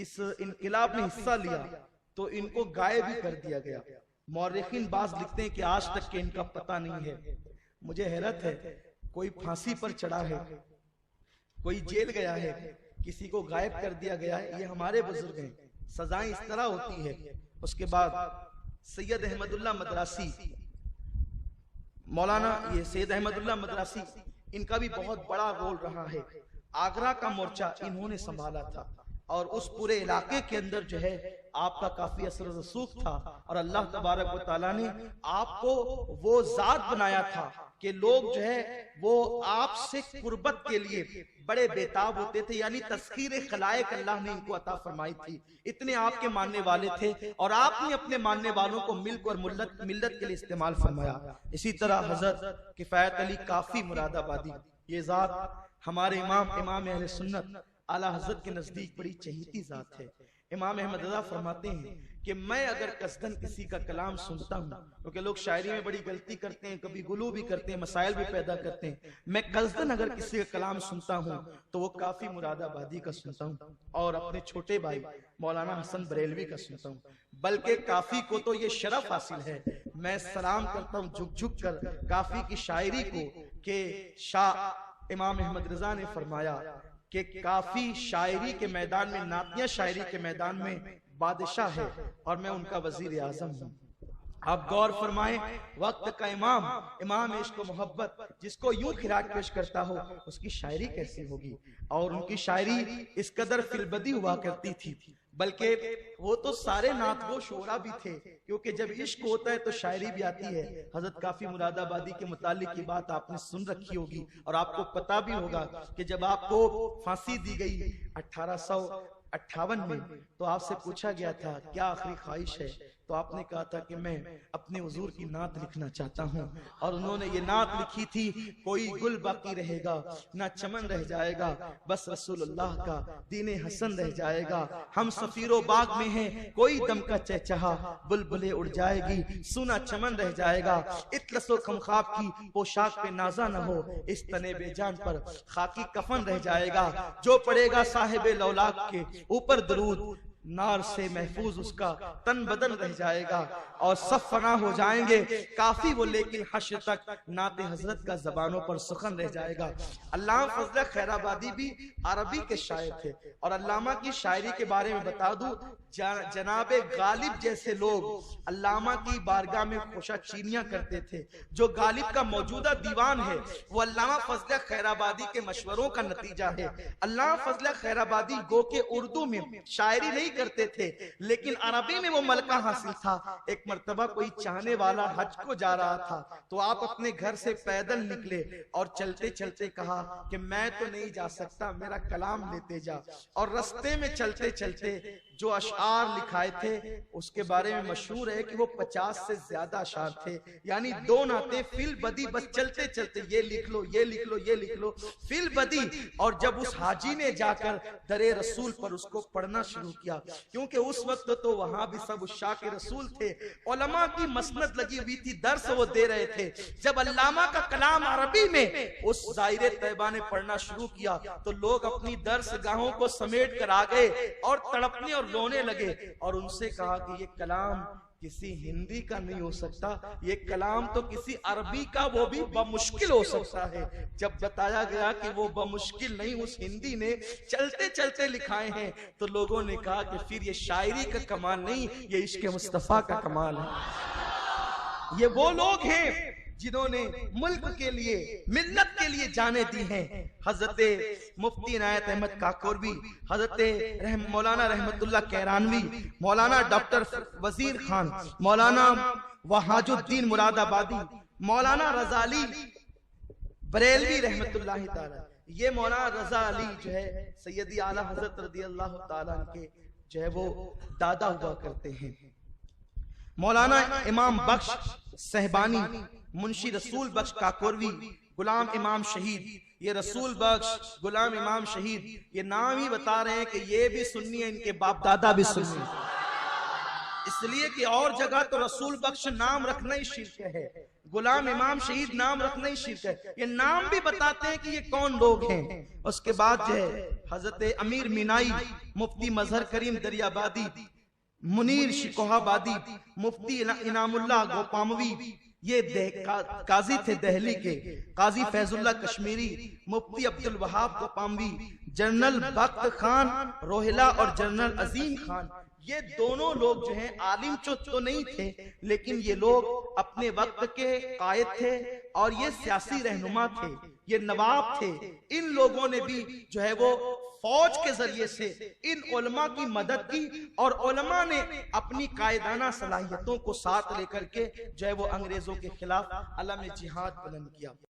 اس انقلاب میں حصہ لیا تو ان کو غائب بھی کر دیا گیا. مورخین بعض لکھتے ہیں کہ آج تک کہ ان کا پتہ نہیں ہے. مجھے حیرت ہے، کوئی پھانسی پر چڑھا ہے، کوئی جیل گیا ہے، کسی کو غائب کر دیا گیا ہے. یہ ہمارے بزرگ ہیں، سزائیں اس طرح ہوتی ہے. اس کے بعد سید احمد اللہ مدراسی، مولانا یہ سید احمد اللہ مدراسی، ان کا بھی بہت بڑا رول رہا ہے. آگرہ کا مورچہ انہوں نے سنبھالا تھا اور اس پورے علاقے کے اندر جو ہے آپ کا کافی اثر و رسوخ تھا. اور اللہ تبارک و تعالیٰ نے آپ کو وہ ذات بنایا تھا کہ لوگ جو ہے وہ آپ سے قربت کے لیے بڑے بیتاب ہوتے تھے. یعنی تسخیر خلائق اللہ نے ان کو عطا فرمائی تھی. اتنے آپ کے ماننے والے تھے اور آپ نے اپنے ماننے والوں کو ملک اور ملت کے لیے استعمال فرمایا. اسی طرح حضرت کفایت علی کافی مراد آبادی، یہ ذات ہمارے امام اہل سنت اعلیٰ حضرت کے نزدیک بڑی چہیتی ذات ہے. امام احمد رضا فرماتے ہیں کہ میں اگر قصدن کسی کا کلام سنتا ہوں، کیونکہ لوگ شاعری میں بڑی غلطی کرتے ہیں، کبھی غلو بھی کرتے ہیں، مسائل بھی پیدا کرتے ہیں. میں قصدن اگر کسی کا کلام سنتا ہوں تو وہ کافی مراد آبادی کا سنتا ہوں اور اپنے چھوٹے بھائی مولانا حسن بریلوی کا سنتا ہوں. بلکہ کافی کو تو یہ شرف حاصل ہے، میں سلام کرتا ہوں جھک جھک کر کافی کی شاعری کو، کہ شاہ امام احمد رضا نے فرمایا کہ کافی شاعری کے میدان میں، نعتیہ شاعری کے میدان میں بادشاہ ہے اور میں ان کا وزیر اعظم ہوں. آپ غور فرمائیں، وقت کا امام عشق و محبت جس کو یوں خراج پیش کرتا ہو، اس کی شاعری کیسی ہوگی؟ اور ان کی شاعری اس قدر فی البدی ہوا کرتی تھی. بلکہ وہ تو سارے نعت گو شعرا بھی تھے، کیونکہ جب عشق ہوتا ہے تو شاعری بھی آتی ہے. حضرت کافی مراد آبادی کے متعلق یہ بات آپ نے سن رکھی ہوگی اور آپ کو پتا بھی ہوگا کہ جب آپ کو پھانسی دی گئی 1858 میں تو آپ سے پوچھا گیا تھا کیا آخری خواہش ہے، تو آپ نے کہا تھا کہ میں اپنے حضور کی نعت لکھنا چاہتا ہوں. اور انہوں نے یہ نعت لکھی تھی، کوئی گل باقی رہے گا نہ چمن رہ جائے گا، بس رسول اللہ کا دین حسن رہ جائے گا. ہم سفیر و باغ میں ہیں، کوئی دم کا چہچہا، بلبلے اڑ جائے گی، سونا چمن رہ جائے گا. اطلس و خمخاب کی پوشاک پہ نازا نہ ہو، اس تنے بے جان پر خاکی کفن رہ جائے گا. جو پڑے گا صاحب لولاک کے اوپر درود، نار سے محفوظ اس کا تن بدن رہ جائے گا. اور سب فنا ہو جائیں گے کافی وہ، لیکن حشر تک نعت حضرت کا زبانوں پر سخن رہ جائے گا. علامہ فضل خیر آبادی بھی عربی کے شاعر تھے. اور علامہ کی شاعری کے بارے میں بتا دوں، جناب غالب جیسے لوگ علامہ کی بارگاہ میں خوشہ چینیاں کرتے تھے. جو غالب کا موجودہ دیوان ہے وہ علامہ فضل خیر آبادی کے مشوروں کا نتیجہ ہے. علامہ فضل خیر آبادی گو کہ اردو میں شاعری نہیں کرتے تھے، لیکن عربی میں وہ ملکہ حاصل تھا. ایک مرتبہ کوئی چاہنے والا حج کو جا رہا تھا تو آپ اپنے گھر سے پیدل نکلے اور چلتے چلتے کہا کہ میں تو نہیں جا سکتا، میرا کلام لیتے جا. اور رستے میں چلتے چلتے جو اشعار لکھائے تھے اس کے بارے میں مشہور ہے کہ وہ 50 سے زیادہ اشعار تھے. یعنی دو نعتیں فی البدی، بس چلتے چلتے یہ لکھ لو یہ لکھ لو یہ لکھ لو فی البدی. اور جب اس حاجی نے جا کر در رسول پر اس کو پڑھنا شروع کیا، کیونکہ اس وقت تو وہاں بھی سب عشاق رسول تھے، علماء کی مسند لگی ہوئی تھی، درس وہ دے رہے تھے. جب علامہ کا کلام عربی میں اس ظاہر طیبہ نے پڑھنا شروع کیا تو لوگ اپنی درس گاہوں کو سمیٹ کر آ گئے اور تڑپنے اور رونے لگے. اور ان سے کہا کہ یہ کلام کسی ہندی کا نہیں ہو سکتا، یہ کلام تو کسی عربی کا، وہ بھی بمشکل ہو سکتا ہے. جب بتایا گیا کہ وہ بمشکل نہیں، اس ہندی نے چلتے چلتے لکھائے ہیں، تو لوگوں نے کہا کہ پھر یہ شاعری کا کمال نہیں، یہ عشق مصطفیٰ کا کمال ہے. یہ وہ لوگ ہیں جنہوں نے ملک کے لیے، ملت کے لیے جانیں دی ہیں. حضرت مفتی عنایت احمد کاکوروی، حضرت مولانا رحمت اللہ کیرانوی، مولانا ڈاکٹر وزیر خان، مولانا وحاج الدین مراد آبادی، مولانا رضا علی بریلوی رحمت اللہ تعالی. یہ مولانا رضا علی جو ہے سیدی اعلیٰ حضرت رضی اللہ تعالیٰ کے جو ہے وہ دادا ہوا کرتے ہیں. مولانا امام بخش صہبانی، منشی رسول بخش کاکوروی، غلام امام شہید. یہ رسول بخش، غلام امام شہید، یہ نام ہی بتا رہے ہیں کہ یہ بھی سنی ہے، ان کے باپ دادا بھی سنی ہیں. اس لیے کہ اور جگہ تو رسول بخش نام رکھنا ہی شرک ہے، غلام امام شہید نام رکھنا ہی شرک ہے، یہ نام بھی بتاتے ہیں کہ یہ کون لوگ ہیں۔ اس کے بعد جو ہے حضرت امیر مینائی، مفتی مظہر کریم دریابادی، منیر شکوہ آبادی، مفتی انعام اللہ گوپاموی، یہ قاضی تھے دہلی کے، قاضی فیض اللہ کشمیری، مفتی عبد الوہاب گوپاموی، جنرل بخت خان روہیلا اور جنرل عظیم خان، یہ دونوں لوگ جو ہیں عالم تو نہیں تھے، لیکن یہ لوگ اپنے وقت کے قائد تھے اور یہ سیاسی رہنما تھے، یہ نواب تھے۔ ان لوگوں نے بھی جو ہے وہ فوج کے ذریعے سے ان علماء کی مدد کی، اور علماء نے اپنی قائدانہ صلاحیتوں کو ساتھ لے کر کے جو ہے وہ انگریزوں کے خلاف علم جہاد بلند کیا۔